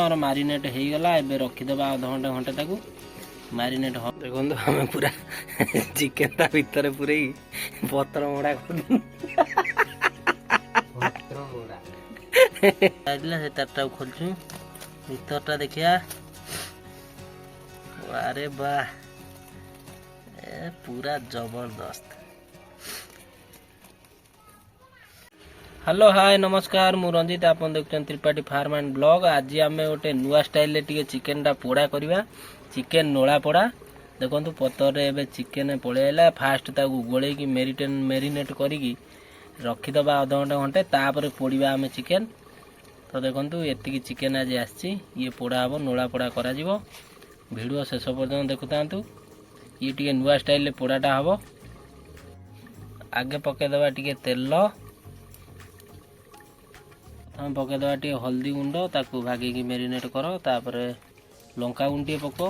आम मारिनेट हो गला एबे रखीदबा अध घंटे घंटे ताकू मारिनेट हो। देखो आम पूरा चिकेन ता भीतर पूरे पत्र मोड़ा से तारटा खोलचु भीतरटा देखिया। अरे वाह पूरा जबरदस्त। हेलो हाय नमस्कार मु रंजित आप देखते त्रिपाठी फार्म एंड ब्लॉग। आज आम गोटे नुआ स्टाइल चिकेन टा पोड़ा करवा चिकेन नोला पोड़ा। देखो पतर एवं चिकेन पलैला फास्ट ताकू गोले की मेरीनेट करी रखीदबा अध घंटे घंटे तापर पोड़ा आम चिकेन। तो देखो ये चिकेन आज आसी ये पोड़ा हम नोला पोड़ा करा वीडियो शेष पर्यटन देखु था। ये टे नुआ स्टाइल पोड़ाटा हम आगे पकईदबा टे तेल हम पकईदबा टे हल्दी गुंड ताकू भागी मेरीनेट कर तापर लंका गुंड टे पक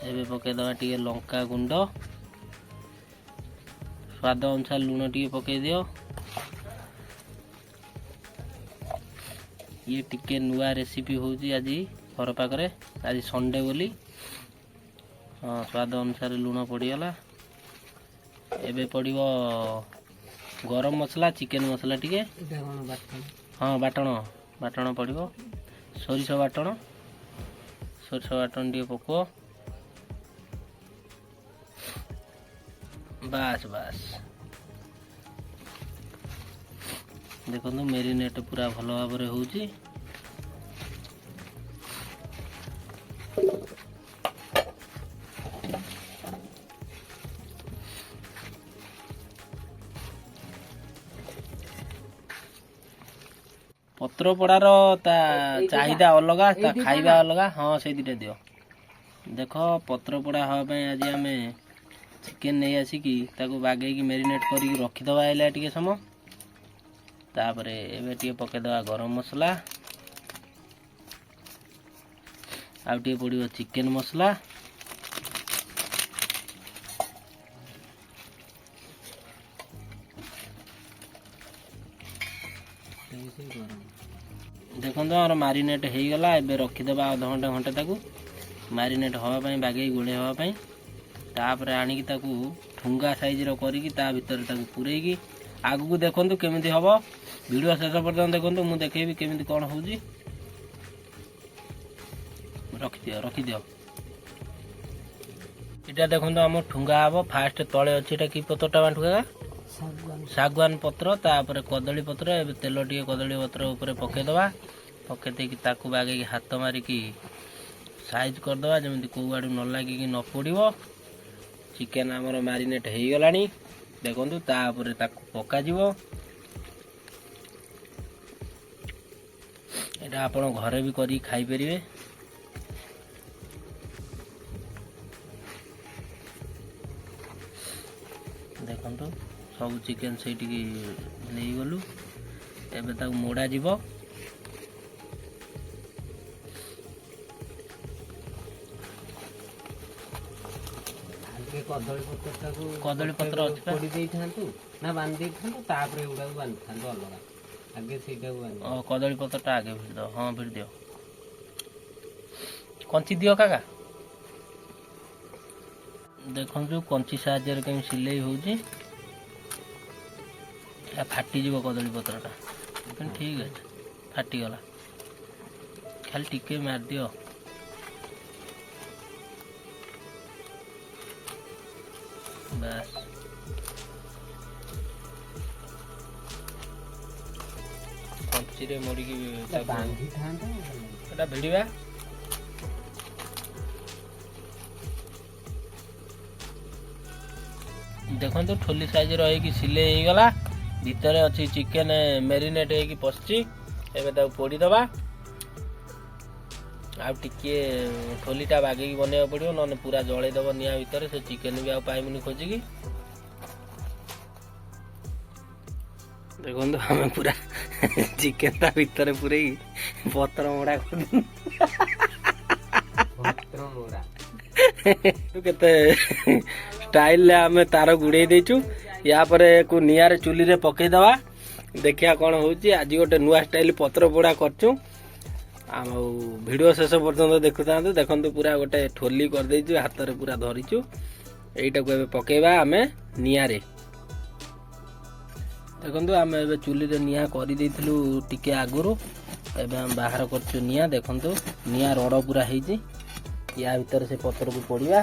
एबे पकईदबा टे लंका गुंड स्वाद अनुसार लुण टे पकई दियो। ये टिके नुआ रेसिपी होची आज घर पाखरे आज संडे बोली। हाँ स्वाद अनुसार लुण पड़गला। एबे पड़ो गरम मसला चिकेन मसला टिके हाँ बाटण बाटण पड़ो सोरिष बाटण टे पकुओ बास बास। देखो मेरीनेट पूरा भल भाव होची। पत्र पोड़ार चाहिदा अलगा ता खाइबा अलगा। हाँ से दुटा दियो। देख पत्र पोड़ा हाँपाई आज आम चिकेन नहीं आसिकी ताकू बागेकी मेरीनेट करी रखीदबा है टे समय तापर एबे टे पकईदबा गरम मसला आउ टे पड़ो चिकेन मसला देखो आम मारिनेट हो गला एबे रखीदबा अध घंटे घंटे ताकू मारिनेट हाँपाई बागे गोले हाँपाई तापर आणिकी ताकू ठुंगा साइज रो करिकी ता भीतर ताकू पुरेकी आगु को देखो केमिति हम वीडियो शेष पर्यटन देखो मुझे देखेबी केमिति कौन होउजी। रखिदियो इटा देखो आम ठुंगा हम फास्ट तले अच्छी कि पत्रटा बांटुगा सागवान पत्र तापर कदली पत्र एबे तेल टे कदली पत्र ऊपर पकईदबा पकई देकी ताकू बागे हाथ मारिकी साइज करदबा जमी कौ आड़ू न लगिकी न पड़ो। चिकेन आमर मारिनेट हो गलानी देखो तापर ताकू पका एटा आपण घरे भी करी खाई परिवे। देखो सब चिकेन से नहीं गलु एबे ताकू मोड़ा जीवो। कदली पत्र ना बांधी अलग आगे कदली पत्र आगे भिड़ दो। हाँ भिड़ दियो कंची दियो काका। देखो जो कंची साहाଯ୍य कहीं सिलाई होची फाटीज कदली पत्रटा ठीक है फाटीगला खाली टिके मार दियो। बस कंची रे मोड़ी की बांधी था भिड़वा देखो ठोली साइज रही सिले गला भीतर अच्छी चिकेन मेरीनेट होगी पशि एवं पोड़ीदबा आउ टिके ठोलीटा बागेकी बनवा पड़ो ना पूरा जलईदब निआ भीतर से चिकेन भी आईबनी खोजिकी। देखो आम पूरा चिकेन ता भीतर पूरे पत्र मोड़ा केते स्टाइल आम तार गुड़े देचु या पर को निआरे चुली रे पकईदबा देखिया कौन होची। आज गोटे नुआ स्टाइल पत्र पोड़ा करचु ଆଉ ଭିଡ଼ିଓ ଶେଷ ପର୍ଯ୍ୟନ୍ତ ଦେଖୁଥାନ୍ତୁ। ଦେଖନ୍ତୁ ପୁରା ଗୋଟେ ଠୋଲି କରିଦେଇଛୁ, ହାତରେ ପୁରା ଧରିଛୁ। ଏଇଟାକୁ ଏବେ ପକେଇବା ଆମେ ନିଆଁରେ। ଦେଖନ୍ତୁ ଆମେ ଏବେ ଚୁଲିରେ ନିଆଁ କରିଦେଇଥିଲୁ ଟିକେ ଆଗରୁ। ଏବେ ଆମେ ବାହାର କରୁଛୁ ନିଆଁ। ଦେଖନ୍ତୁ ନିଆଁ ରଡ଼ ପୁରା ହେଇଛି। ୟା ଭିତରେ ସେ ପତ୍ରକୁ ପୋଡ଼ିବା।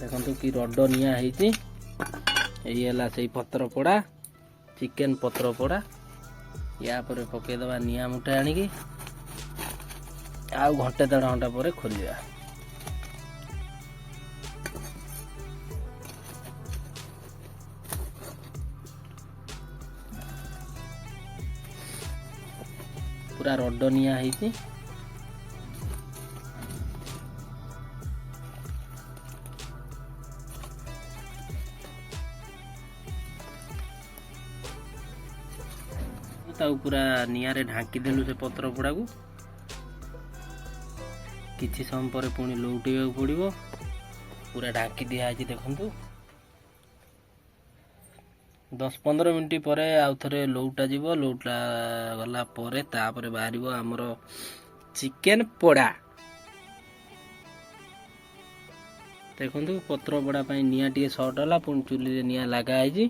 ଦେଖନ୍ତୁ କି ରଡ଼ ନିଆଁ ହେଇଛି। ଏଇ ହେଲା ସେଇ ପତ୍ର ପୋଡ଼ା, ଚିକେନ ପତ୍ର ପୋଡ଼ା। ୟା ପରେ ପକେଇଦେବା ନିଆଁ ମୁଠେ ଆଣିକି। ଆଉ ଘଣ୍ଟେ ଦେଢ଼ ଘଣ୍ଟା ପରେ ଖୋଲିବା। ପୁରା ରଡ଼ ନିଆଁ ହେଇଛି। ତାକୁ ପୁରା ନିଆଁରେ ଢାଙ୍କି ଦେଲୁ ସେ ପତ୍ର ପୋଡ଼ାକୁ। କିଛି ସମୟ ପରେ ପୁଣି ଲଉଟେଇବାକୁ ପଡ଼ିବ। ପୁରା ଢାଙ୍କି ଦିଆହେଇଛି। ଦେଖନ୍ତୁ 10-15 ମିନିଟ୍ ପରେ ଆଉ ଥରେ ଲଉଟା ଯିବ। ଲଉଟା ଗଲା ପରେ ତାପରେ ବାହାରିବ ଆମର ଚିକେନ ପୋଡ଼ା। ଦେଖନ୍ତୁ ପତ୍ର ପୋଡ଼ା ପାଇଁ ନିଆଁ ଟିକେ ସର୍ଟ ହେଲା, ପୁଣି ଚୁଲିରେ ନିଆଁ ଲଗା ହେଇଛି।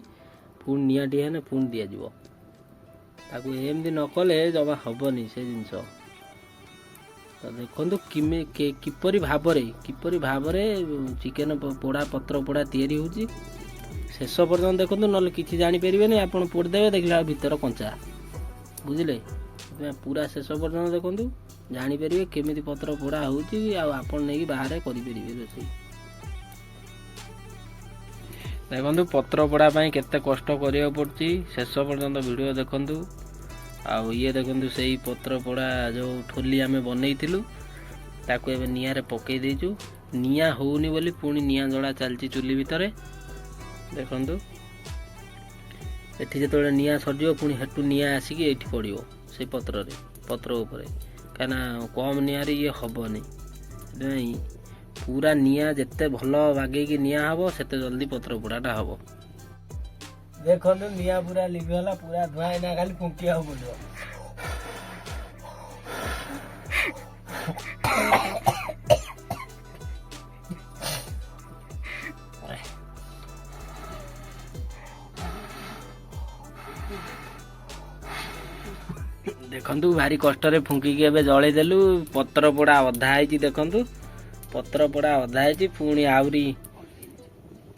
ପୁଣି ନିଆଁ ଟିକେ ହେଲେ ପୁଣି ଦିଆଯିବ। ତାକୁ ଏମିତି ନ କଲେ ଜମା ହବନି ସେ ଜିନିଷ। ତ ଦେଖନ୍ତୁ କିପରି ଭାବରେ ଚିକେନ ପୋଡ଼ା ପତ୍ର ପୋଡ଼ା ତିଆରି ହେଉଛି। ଶେଷ ପର୍ଯ୍ୟନ୍ତ ଦେଖନ୍ତୁ, ନହେଲେ କିଛି ଜାଣିପାରିବେନି। ଆପଣ ପୋଡ଼ିଦେବେ, ଦେଖିଲା ଭିତର କଞ୍ଚା। ବୁଝିଲେ? ପୁରା ଶେଷ ପର୍ଯ୍ୟନ୍ତ ଦେଖନ୍ତୁ, ଜାଣିପାରିବେ କେମିତି ପତ୍ର ପୋଡ଼ା ହେଉଛି। ଆଉ ଆପଣ ନେଇକି ବାହାରେ କରିପାରିବେ ରୋଷେଇ। ଦେଖନ୍ତୁ ପତ୍ର ପୋଡ଼ା ପାଇଁ କେତେ କଷ୍ଟ କରିବାକୁ ପଡ଼ୁଛି। ଶେଷ ପର୍ଯ୍ୟନ୍ତ ଭିଡ଼ିଓ ଦେଖନ୍ତୁ। ଆଉ ଇଏ ଦେଖନ୍ତୁ ସେଇ ପତ୍ର ପୋଡ଼ା ଯେଉଁ ଠୋଲି ଆମେ ବନେଇଥିଲୁ, ତାକୁ ଏବେ ନିଆଁରେ ପକେଇ ଦେଇଛୁ। ନିଆଁ ହେଉନି ବୋଲି ପୁଣି ନିଆଁ ଜଳା ଚାଲିଛି ଚୁଲି ଭିତରେ। ଦେଖନ୍ତୁ ଏଠି ଯେତେବେଳେ ନିଆଁ ସରିଯିବ, ପୁଣି ହେଠୁ ନିଆଁ ଆସିକି ଏଇଠି ପଡ଼ିବ ସେଇ ପତ୍ର ଉପରେ। କାହିଁକିନା କମ୍ ନିଆଁରେ ଇଏ ହେବନି। ସେଥିପାଇଁ ପୁରା ନିଆଁ ଯେତେ ଭଲ ବାଗେଇକି ନିଆଁ ହେବ, ସେତେ ଜଲ୍ଦି ପତ୍ର ପୋଡ଼ାଟା ହେବ। ଦେଖନ୍ତୁ ନିଆଁ ପୁରା ଲିଭିଗଲା, ପୁରା ଧୂଆଁ। ଏଇନା ଖାଲି ଫୁଙ୍କିବାକୁ ପଡ଼ିବ। ଦେଖନ୍ତୁ ଭାରି କଷ୍ଟରେ ଫୁଙ୍କିକି ଏବେ ଜଳେଇ ଦେଲୁ। ପତ୍ର ପୋଡ଼ା ଅଧା ହେଇଛି। ଦେଖନ୍ତୁ ପତ୍ର ପୋଡ଼ା ଅଧା ହେଇଛି, ପୁଣି ଆହୁରି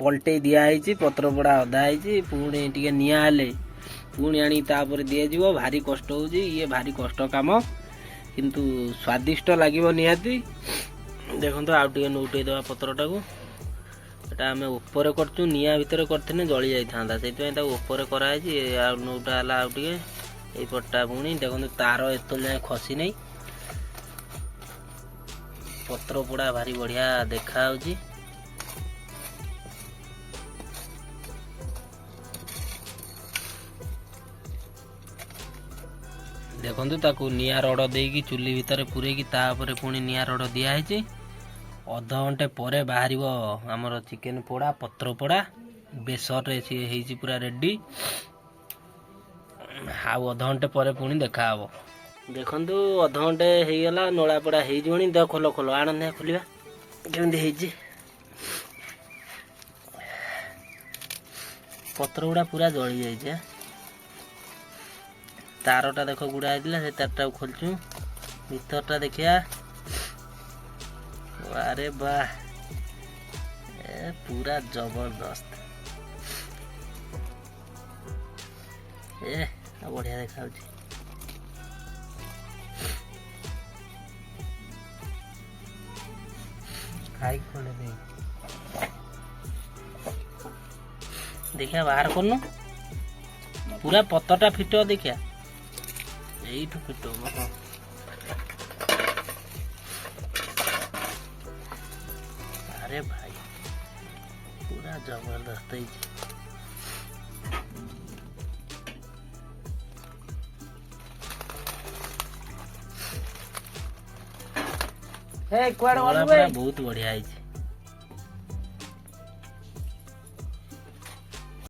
ପଲଟେଇ ଦିଆହେଇଛି। ପତ୍ର ପୋଡ଼ା ଅଧା ହେଇଛି, ପୁଣି ଟିକେ ନିଆଁ ହେଲେ ପୁଣି ଆଣିକି ତାପରେ ଦିଆଯିବ। ଭାରି କଷ୍ଟ ହେଉଛି। ଇଏ ଭାରି କଷ୍ଟ କାମ, କିନ୍ତୁ ସ୍ୱାଦିଷ୍ଟ ଲାଗିବ ନିହାତି। ଦେଖନ୍ତୁ ଆଉ ଟିକେ ନଉଟେଇ ଦେବା ପତ୍ରଟାକୁ। ଏଟା ଆମେ ଉପରେ କରୁଛୁ, ନିଆଁ ଭିତରେ କରିଥିଲେ ଜଳି ଯାଇଥାନ୍ତା। ସେଇଥିପାଇଁ ତାକୁ ଉପରେ କରାହେଇଛି। ଆଉ ନଉଟା ହେଲା ଆଉ ଟିକେ ଏଇପଟଟା। ପୁଣି ଦେଖନ୍ତୁ ତାର ଏତେବେଳେ ଯାଏଁ ଖସି ନାହିଁ। ପତ୍ର ପୋଡ଼ା ଭାରି ବଢ଼ିଆ ଦେଖାଯାଉଛି। ଦେଖନ୍ତୁ ତାକୁ ନିଆଁ ରଡ଼ ଦେଇକି ଚୁଲି ଭିତରେ ପୂରେଇକି ତା ଉପରେ ପୁଣି ନିଆଁ ରଡ଼ ଦିଆହେଇଛି। ଅଧଘଣ୍ଟେ ପରେ ବାହାରିବ ଆମର ଚିକେନ ପୋଡ଼ା, ପତ୍ର ପୋଡ଼ା। ବେସରରେ ସିଏ ହେଇଛି ପୁରା ରେଡ଼ି। ଆଉ ଅଧଘଣ୍ଟେ ପରେ ପୁଣି ଦେଖାହବ। ଦେଖନ୍ତୁ ଅଧଘଣ୍ଟେ ହେଇଗଲା, ନୋଳା ପୋଡ଼ା ହେଇଯିବଣି। ଦେହ ଖୋଲ ଆଣ ଦେଖିଆ ଖୋଲିବା କେମିତି ହେଇଛି। ପତ୍ର ଗୁଡ଼ା ପୁରା ଜଳି ଯାଇଛି। ତାରଟା ଦେଖ ଗୁଡ଼ା ହେଇଥିଲା, ସେ ତାରଟାକୁ ଖୋଲିଛୁ। ଭିତରଟା ଦେଖିବା। ଆରେ ବାଃ, ପୁରା ଜବରଦସ୍ତ। ବଢ଼ିଆ ଦେଖାଯାଉଛି। ଖାଇକି ଖୋଲେ ଦେଖିଆ ବାହାର କରୁନୁ। ପୁରା ପତ୍ରଟା ଫିଟ ଦେଖିଆ। এইটু ফিট আরে ভাই পুরা জবরদস্ত ହେଇଛି। ବହୁତ ବଢିଆ ହେଇଛି।